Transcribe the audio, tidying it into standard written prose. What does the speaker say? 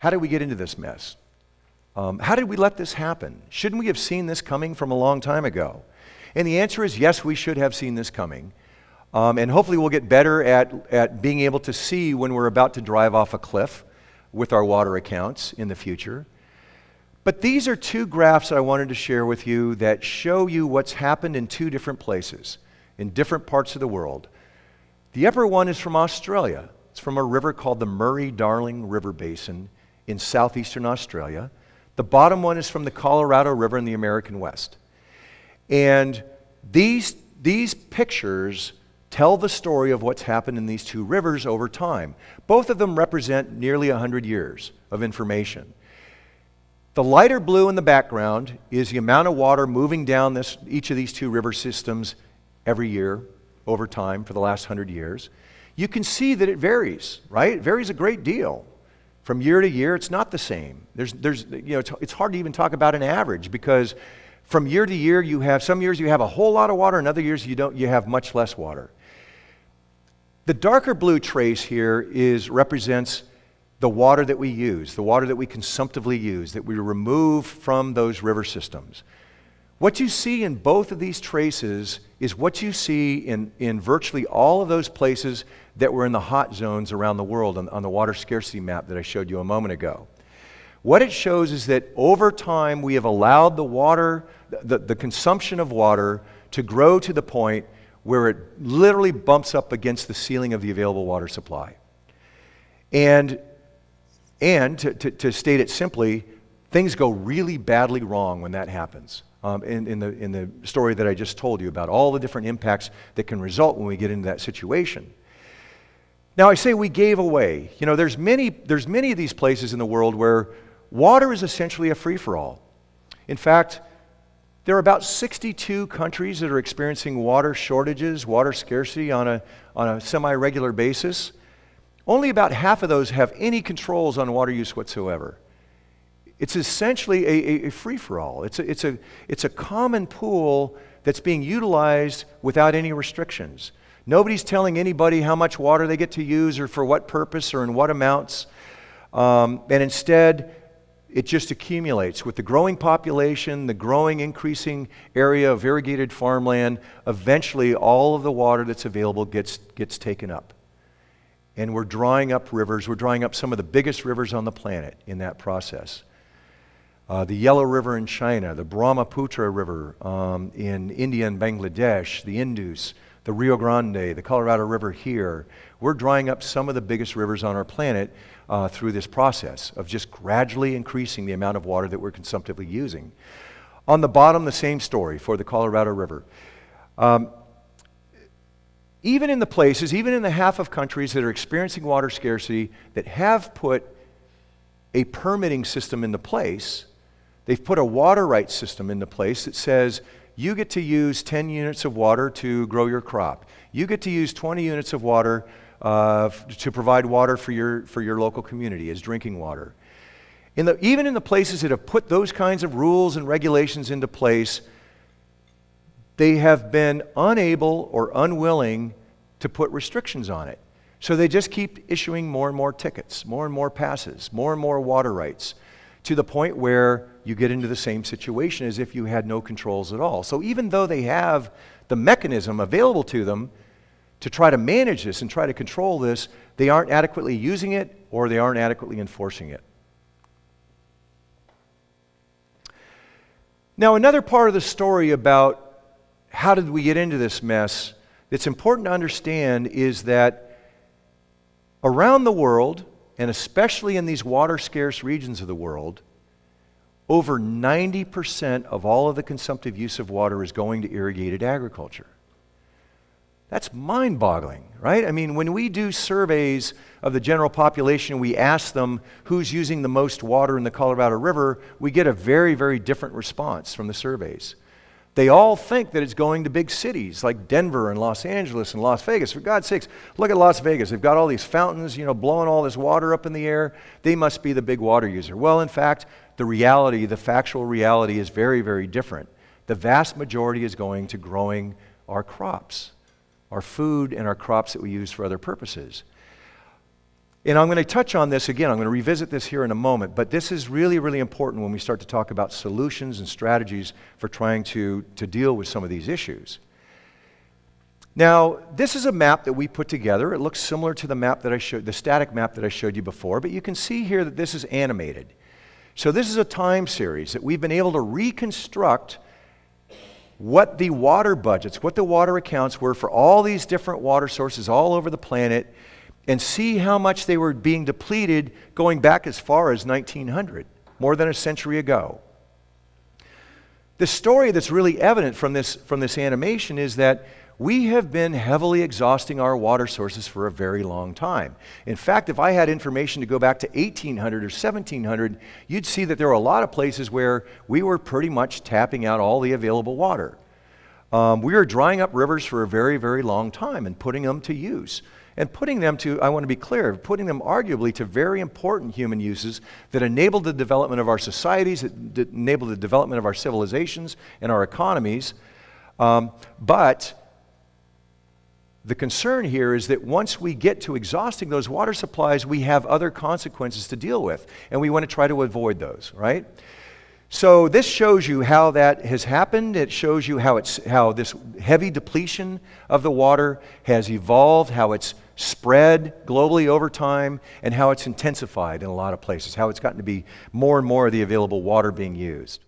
how did we get into this mess? How did we let this happen? Shouldn't we have seen this coming from a long time ago? And the answer is yes, we should have seen this coming. And hopefully we'll get better at being able to see when we're about to drive off a cliff with our water accounts in the future. But these are two graphs that I wanted to share with you that show you what's happened in two different places, in different parts of the world. The upper one is from Australia. It's from a river called the Murray-Darling River Basin in southeastern Australia. The bottom one is from the Colorado River in the American West. And these pictures tell the story of what's happened in these two rivers over time. Both of them represent nearly 100 years of information. The lighter blue in the background is the amount of water moving down each of these two river systems every year over time for the last 100 years. You can see that it varies, right? It varies a great deal. From year to year, it's not the same. It's hard to even talk about an average because from year to year, you have some years you have a whole lot of water, and other years you have much less water. The darker blue trace here represents the water that we use, the water that we consumptively use, that we remove from those river systems. What you see in both of these traces is what you see in virtually all of those places that were in the hot zones around the world on the water scarcity map that I showed you a moment ago. What it shows is that over time we have allowed the water, the consumption of water to grow to the point where it literally bumps up against the ceiling of the available water supply. And to state it simply, things go really badly wrong when that happens. In the story that I just told you about all the different impacts that can result when we get into that situation. Now I say we gave away. You know, there's many of these places in the world where water is essentially a free-for-all. In fact, there are about 62 countries that are experiencing water shortages, water scarcity on a semi-regular basis. Only about half of those have any controls on water use whatsoever. It's essentially a free-for-all. It's a common pool that's being utilized without any restrictions. Nobody's telling anybody how much water they get to use or for what purpose or in what amounts. And instead, it just accumulates. With the growing population, the growing, increasing area of irrigated farmland, eventually all of the water that's available gets taken up. And we're drying up rivers. We're drying up some of the biggest rivers on the planet in that process. The Yellow River in China, the Brahmaputra River in India and Bangladesh, the Indus, the Rio Grande, the Colorado River here. We're drying up some of the biggest rivers on our planet through this process of just gradually increasing the amount of water that we're consumptively using. On the bottom, the same story for the Colorado River. Even in the half of countries that are experiencing water scarcity that have put a permitting system into place, they've put a water rights system into place that says you get to use 10 units of water to grow your crop. You get to use 20 units of water to provide water for your local community as drinking water. Even in the places that have put those kinds of rules and regulations into place, they have been unable or unwilling to put restrictions on it. So they just keep issuing more and more tickets, more and more passes, more and more water rights, to the point where you get into the same situation as if you had no controls at all. So even though they have the mechanism available to them to try to manage this and try to control this, they aren't adequately using it or they aren't adequately enforcing it. Now, another part of the story about how did we get into this mess that's important to understand is that around the world, and especially in these water-scarce regions of the world, over 90% of all of the consumptive use of water is going to irrigated agriculture. That's mind-boggling, right? I mean, when we do surveys of the general population, we ask them who's using the most water in the Colorado River, we get a very, very different response from the surveys. They all think that it's going to big cities like Denver and Los Angeles and Las Vegas. For God's sakes, look at Las Vegas. They've got all these fountains, blowing all this water up in the air. They must be the big water user. Well, in fact, the factual reality is very, very different. The vast majority is going to growing our crops, our food and our crops that we use for other purposes. And I'm going to touch on this again. I'm going to revisit this here in a moment, but this is really, really important when we start to talk about solutions and strategies for trying to deal with some of these issues. Now, this is a map that we put together. It looks similar to the map that I showed, the static map that I showed you before, but you can see here that this is animated. So this is a time series that we've been able to reconstruct what the water budgets, what the water accounts were for all these different water sources all over the planet, and see how much they were being depleted going back as far as 1900, more than a century ago. The story that's really evident from this animation is that we have been heavily exhausting our water sources for a very long time. In fact, if I had information to go back to 1800 or 1700, you'd see that there were a lot of places where we were pretty much tapping out all the available water. We were drying up rivers for a very, very long time and putting them to use. And putting them to, I want to be clear, putting them arguably to very important human uses that enabled the development of our societies, that enabled the development of our civilizations and our economies. But the concern here is that once we get to exhausting those water supplies, we have other consequences to deal with, and we want to try to avoid those, right? So this shows you how that has happened. It shows you how this heavy depletion of the water has evolved, how it's spread globally over time, and how it's intensified in a lot of places, how it's gotten to be more and more of the available water being used.